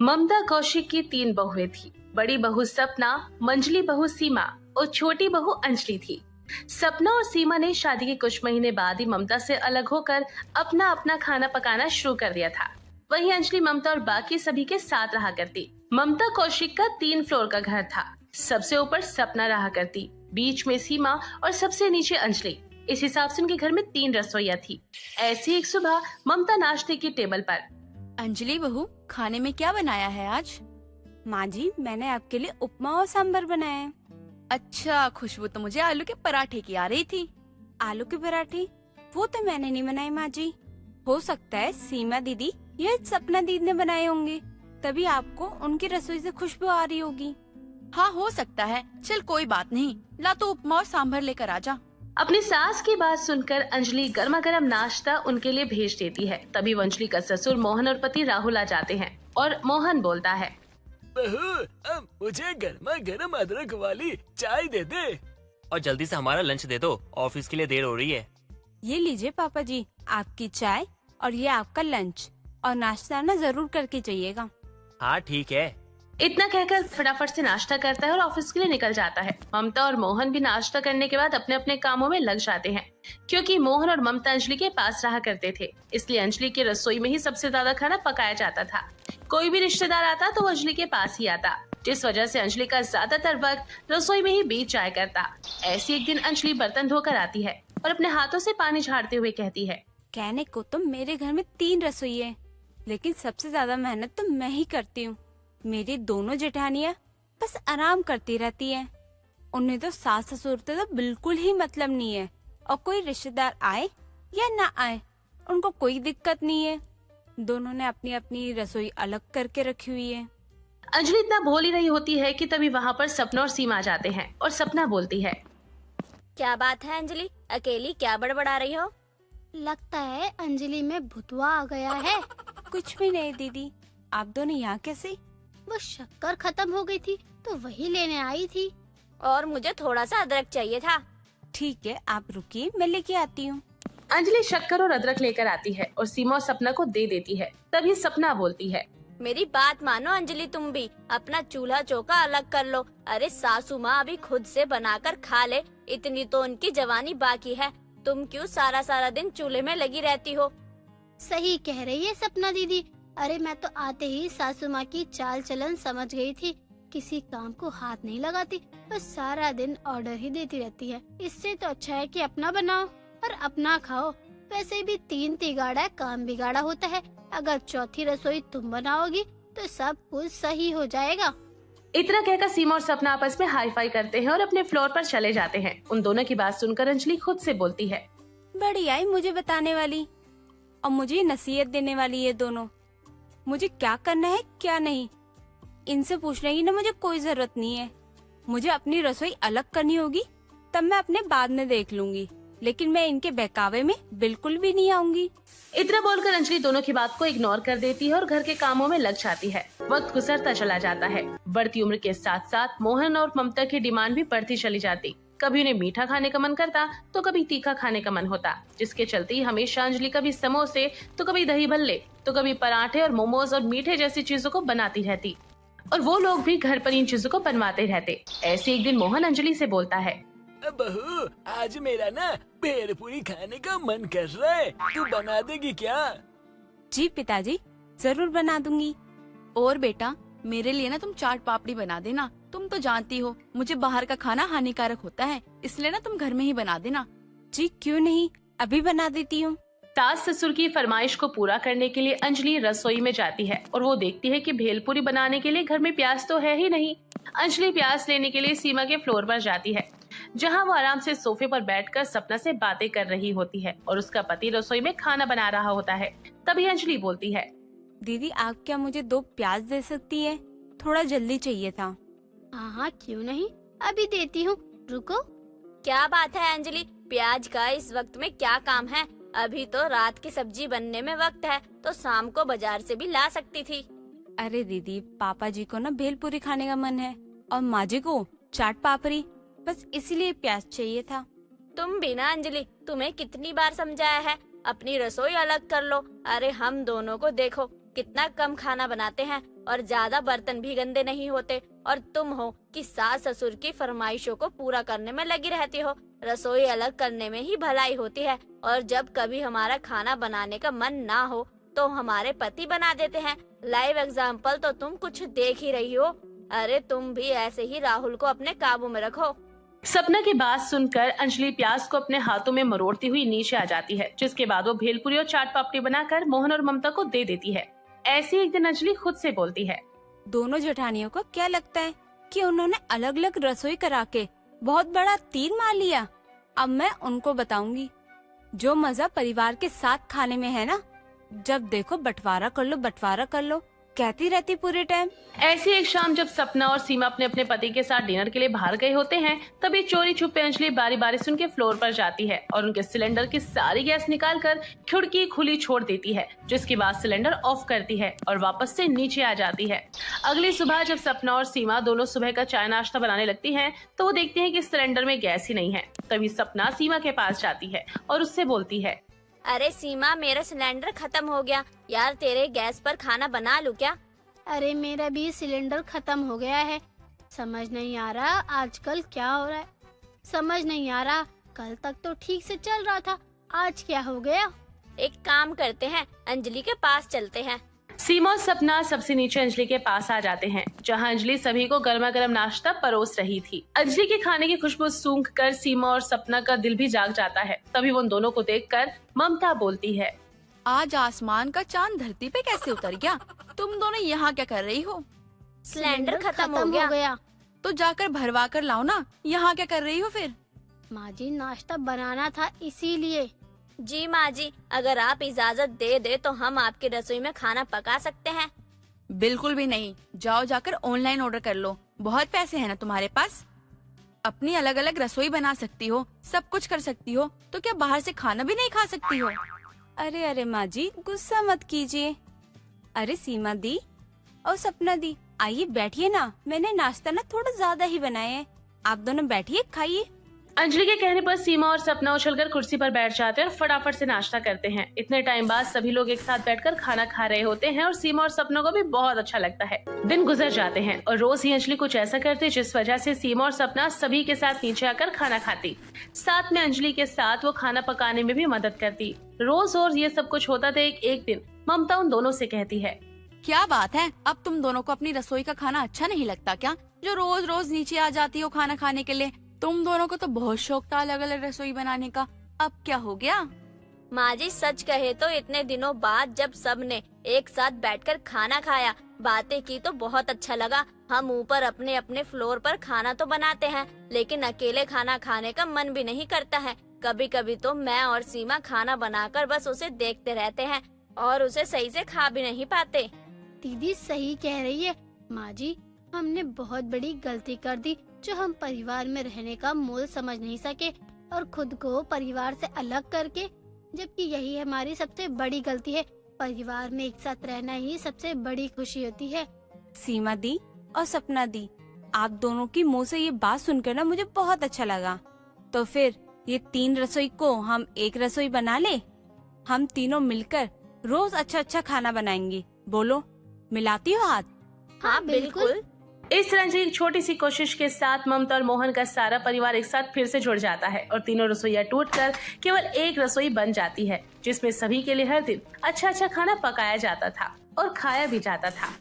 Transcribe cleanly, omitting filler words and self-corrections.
ममता कौशिक की 3 बहुएं थी। बड़ी बहू सपना, मंझली बहू सीमा और छोटी बहू अंजलि थी। सपना और सीमा ने शादी के कुछ महीने बाद ही ममता से अलग होकर अपना अपना खाना पकाना शुरू कर दिया था। वहीं अंजलि ममता और बाकी सभी के साथ रहा करती। ममता कौशिक का 3 फ्लोर का घर था। सबसे ऊपर सपना रहा करती, बीच में सीमा और सबसे नीचे अंजलि। इस हिसाब से उनके घर में 3 रसोइयां थी। ऐसी एक सुबह ममता नाश्ते की टेबल पर। अंजलि बहू, खाने में क्या बनाया है आज? माँ जी, मैंने आपके लिए उपमा और सांभर बनाया है। अच्छा, खुशबू तो मुझे आलू के पराठे की आ रही थी। आलू के पराठे? वो तो मैंने नहीं बनाए माँ जी। हो सकता है सीमा दीदी या सपना दीदी ने बनाए होंगे, तभी आपको उनकी रसोई से खुशबू आ रही होगी। हाँ, हो सकता है। चल कोई बात नहीं, ला तो उपमा और सांभर लेकर आजा। अपनी सास की बात सुनकर अंजलि गर्मा गर्म नाश्ता उनके लिए भेज देती है। तभी वो अंजलि का ससुर मोहन और पति राहुल आ जाते हैं और मोहन बोलता है, बहू, अब मुझे गर्मा गर्म अदरक वाली चाय दे दे। और जल्दी से हमारा लंच दे दो, ऑफिस के लिए देर हो रही है। ये लीजिए पापा जी, आपकी चाय और ये आपका लंच, और नाश्ता ना जरूर करके जाइएगा। हाँ ठीक है। इतना कहकर फटाफट से नाश्ता करता है और ऑफिस के लिए निकल जाता है। ममता और मोहन भी नाश्ता करने के बाद अपने अपने कामों में लग जाते हैं। क्योंकि मोहन और ममता अंजलि के पास रहा करते थे, इसलिए अंजलि की रसोई में ही सबसे ज्यादा खाना पकाया जाता था। कोई भी रिश्तेदार आता तो वो अंजलि के पास ही आता, जिस वजह से अंजलि का ज्यादातर वक्त रसोई में ही बीत जाया करता। ऐसी एक दिन अंजलि बर्तन धोकर आती है और अपने हाथों से पानी झाड़ते हुए कहती है, कहने को तो मेरे घर में 3 रसोई है, लेकिन सबसे ज्यादा मेहनत तो मैं ही करती हूँ। मेरी दोनों जेठानियाँ बस आराम करती रहती हैं। उन्हें तो सास ससुर से तो बिल्कुल ही मतलब नहीं है, और कोई रिश्तेदार आए या ना आए उनको कोई दिक्कत नहीं है। दोनों ने अपनी अपनी रसोई अलग करके रखी हुई है। अंजलि इतना बोल ही रही होती है कि तभी वहाँ पर सपना और सीमा आ जाते हैं और सपना बोलती है, क्या बात है अंजलि, अकेली क्या बड़बड़ा रही हो? लगता है अंजलि में भुतवा आ गया है। कुछ भी नहीं दीदी, आप दोनों यहाँ कैसे? वो शक्कर खत्म हो गई थी तो वही लेने आई थी। और मुझे थोड़ा सा अदरक चाहिए था। ठीक है, आप रुकिए, मैं लेके आती हूँ। अंजलि शक्कर और अदरक लेकर आती है और सीमा और सपना को दे देती है। तभी सपना बोलती है, मेरी बात मानो अंजलि, तुम भी अपना चूल्हा चौका अलग कर लो। अरे सासू माँ अभी खुद से बनाकर खा ले, इतनी तो उनकी जवानी बाकी है। तुम क्यों सारा सारा दिन चूल्हे में लगी रहती हो? सही कह रही है सपना दीदी। अरे मैं तो आते ही सासू माँ की चाल चलन समझ गई थी। किसी काम को हाथ नहीं लगाती, बस सारा दिन ऑर्डर ही देती रहती है। इससे तो अच्छा है कि अपना बनाओ और अपना खाओ। वैसे भी 3 तिगाड़ा काम बिगाड़ा होता है। अगर चौथी रसोई तुम बनाओगी तो सब कुछ सही हो जाएगा। इतना कहकर सीमा और सपना आपस में हाई फाई करते हैं और अपने फ्लोर पर चले जाते हैं। उन दोनों की बात सुनकर अंजलि खुद से बोलती है, बड़ी आई मुझे बताने वाली और मुझे नसीहत देने वाली ये दोनों। मुझे क्या करना है क्या नहीं, इनसे पूछने की ना मुझे कोई जरूरत नहीं है। मुझे अपनी रसोई अलग करनी होगी तब मैं अपने बाद में देख लूंगी, लेकिन मैं इनके बहकावे में बिल्कुल भी नहीं आऊंगी। इतना बोलकर अंजलि दोनों की बात को इग्नोर कर देती है और घर के कामों में लग जाती है। वक्त गुजरता चला जाता है। बढ़ती उम्र के साथ साथ मोहन और ममता की डिमांड भी बढ़ती चली जाती। कभी उन्हें मीठा खाने का मन करता तो कभी तीखा खाने का मन होता, जिसके चलते ही हमेशा अंजलि कभी समोसे तो कभी दही भल्ले तो कभी पराठे और मोमोज और मीठे जैसी चीजों को बनाती रहती, और वो लोग भी घर पर इन चीजों को बनवाते रहते। ऐसे एक दिन मोहन अंजलि से बोलता है, बहू, आज मेरा ना भेलपूरी खाने का मन कर रहा है, तू बना देगी क्या? जी पिताजी, जरूर बना दूंगी। और बेटा, मेरे लिए ना तुम चाट पापड़ी बना देना। तुम तो जानती हो मुझे बाहर का खाना हानिकारक होता है, इसलिए ना तुम घर में ही बना देना। जी क्यों नहीं, अभी बना देती हूँ। सास ससुर की फरमाइश को पूरा करने के लिए अंजलि रसोई में जाती है और वो देखती है कि भेलपूरी बनाने के लिए घर में प्याज तो है ही नहीं। अंजलि प्याज लेने के लिए सीमा के फ्लोर पर जाती है, जहाँ वो आराम से सोफे पर बैठकर सपना से बातें कर रही होती है और उसका पति रसोई में खाना बना रहा होता है। तभी अंजलि बोलती है, दीदी आप क्या मुझे 2 प्याज दे सकती है? थोड़ा जल्दी चाहिए था। हाँ क्यों नहीं, अभी देती हूँ, रुको। क्या बात है अंजलि, प्याज का इस वक्त में क्या काम है? अभी तो रात की सब्जी बनने में वक्त है, तो शाम को बाजार से भी ला सकती थी। अरे दीदी, पापा जी को ना भेलपूरी खाने का मन है और माँ जी को चाट पापड़ी, बस इसीलिए प्याज चाहिए था। तुम भी ना अंजलि, तुम्हें कितनी बार समझाया है अपनी रसोई अलग कर लो। अरे हम दोनों को देखो कितना कम खाना बनाते हैं, और ज्यादा बर्तन भी गंदे नहीं होते। और तुम हो कि सास ससुर की फरमाइशों को पूरा करने में लगी रहती हो। रसोई अलग करने में ही भलाई होती है, और जब कभी हमारा खाना बनाने का मन ना हो तो हमारे पति बना देते हैं। लाइव एग्जाम्पल तो तुम कुछ देख ही रही हो। अरे तुम भी ऐसे ही राहुल को अपने काबू में रखो। सपना की बात सुनकर अंजलि प्याज को अपने हाथों में मरोड़ती हुई नीचे आ जाती है, जिसके बाद वो भेलपुरी और चाट पापड़ी बनाकर मोहन और ममता को दे देती है। ऐसी एक दिन अंजलि खुद से बोलती है, दोनों जेठानियों को क्या लगता है कि उन्होंने अलग अलग रसोई करा के बहुत बड़ा तीर मार लिया। अब मैं उनको बताऊंगी जो मजा परिवार के साथ खाने में है ना। जब देखो बंटवारा कर लो कहती रहती पूरे टाइम। ऐसी एक शाम जब सपना और सीमा अपने अपने पति के साथ डिनर के लिए बाहर गए होते हैं, तभी चोरी छुपे अंजलि बारी बारी से उनके फ्लोर पर जाती है और उनके सिलेंडर की सारी गैस निकालकर खिड़की खुली छोड़ देती है, जिसके बाद सिलेंडर ऑफ करती है और वापस से नीचे आ जाती है। अगली सुबह जब सपना और सीमा दोनों सुबह का चाय नाश्ता बनाने लगती हैं, तो वो देखते हैं कि सिलेंडर में गैस ही नहीं है। तभी सपना सीमा के पास जाती है और उससे बोलती है, अरे सीमा, मेरा सिलेंडर खत्म हो गया यार, तेरे गैस पर खाना बना लूं क्या? अरे मेरा भी सिलेंडर खत्म हो गया है। समझ नहीं आ रहा आजकल क्या हो रहा है। समझ नहीं आ रहा, कल तक तो ठीक से चल रहा था, आज क्या हो गया। एक काम करते हैं, अंजलि के पास चलते हैं। सीमा और सपना सबसे नीचे अंजलि के पास आ जाते हैं, जहां अंजलि सभी को गर्मा गर्म नाश्ता परोस रही थी। अंजलि के खाने की खुशबू सूंघकर सीमा और सपना का दिल भी जाग जाता है। तभी वो दोनों को देखकर ममता बोलती है, आज आसमान का चांद धरती पे कैसे उतर गया? तुम दोनों यहाँ क्या कर रही हो? सिलेंडर खत्म हो गया। तो जाकर भरवा कर लाओ ना, यहाँ क्या कर रही हो फिर? माँ जी, नाश्ता बनाना था इसीलिए। जी माँ जी, अगर आप इजाजत दे दे तो हम आपकी रसोई में खाना पका सकते हैं। बिल्कुल भी नहीं, जाओ जाकर ऑनलाइन ऑर्डर कर लो, बहुत पैसे हैं ना तुम्हारे पास। अपनी अलग अलग रसोई बना सकती हो, सब कुछ कर सकती हो, तो क्या बाहर से खाना भी नहीं खा सकती हो? अरे माँ जी, गुस्सा मत कीजिए। अरे सीमा दी और सपना दी, आइए बैठिए ना। मैंने नाश्ता ना थोड़ा ज्यादा ही बनाया है, आप दोनों बैठिए खाइए। अंजलि के कहने पर सीमा और सपना उछलकर कुर्सी पर बैठ जाते हैं और फटाफट से नाश्ता करते हैं। इतने टाइम बाद सभी लोग एक साथ बैठकर खाना खा रहे होते हैं और सीमा और सपना को भी बहुत अच्छा लगता है। दिन गुजर जाते हैं और रोज ही अंजलि कुछ ऐसा करती जिस वजह से सीमा और सपना सभी के साथ नीचे आकर खाना खाती। साथ में अंजलि के साथ वो खाना पकाने में भी मदद करती। रोज और ये सब कुछ होता था। एक दिन ममता उन दोनों से कहती है, क्या बात है, अब तुम दोनों को अपनी रसोई का खाना अच्छा नहीं लगता क्या, जो रोज रोज नीचे आ जाती हो खाना खाने के लिए? तुम दोनों को तो बहुत शौक था अलग अलग रसोई बनाने का, अब क्या हो गया? माँ जी, सच कहे तो इतने दिनों बाद जब सबने एक साथ बैठकर खाना खाया, बातें की तो बहुत अच्छा लगा। हम ऊपर अपने अपने फ्लोर पर खाना तो बनाते हैं, लेकिन अकेले खाना खाने का मन भी नहीं करता है। कभी कभी तो मैं और सीमा खाना बनाकर बस उसे देखते रहते हैं और उसे सही से खा भी नहीं पाते। दीदी सही कह रही है माँ जी, हमने बहुत बड़ी गलती कर दी जो हम परिवार में रहने का मोल समझ नहीं सके और खुद को परिवार से अलग करके, जबकि यही हमारी सबसे बड़ी गलती है। परिवार में एक साथ रहना ही सबसे बड़ी खुशी होती है। सीमा दी और सपना दी, आप दोनों की मुंह से ये बात सुनकर ना मुझे बहुत अच्छा लगा। तो फिर ये 3 रसोई को हम एक रसोई बना ले। हम तीनों मिलकर रोज अच्छा अच्छा खाना बनाएंगे। बोलो, मिलाती हो हाथ? हाँ बिल्कुल। इस तरह से एक छोटी सी कोशिश के साथ ममता और मोहन का सारा परिवार एक साथ फिर से जुड़ जाता है और तीनों रसोइयां टूटकर केवल एक रसोई बन जाती है, जिसमें सभी के लिए हर दिन अच्छा अच्छा खाना पकाया जाता था और खाया भी जाता था।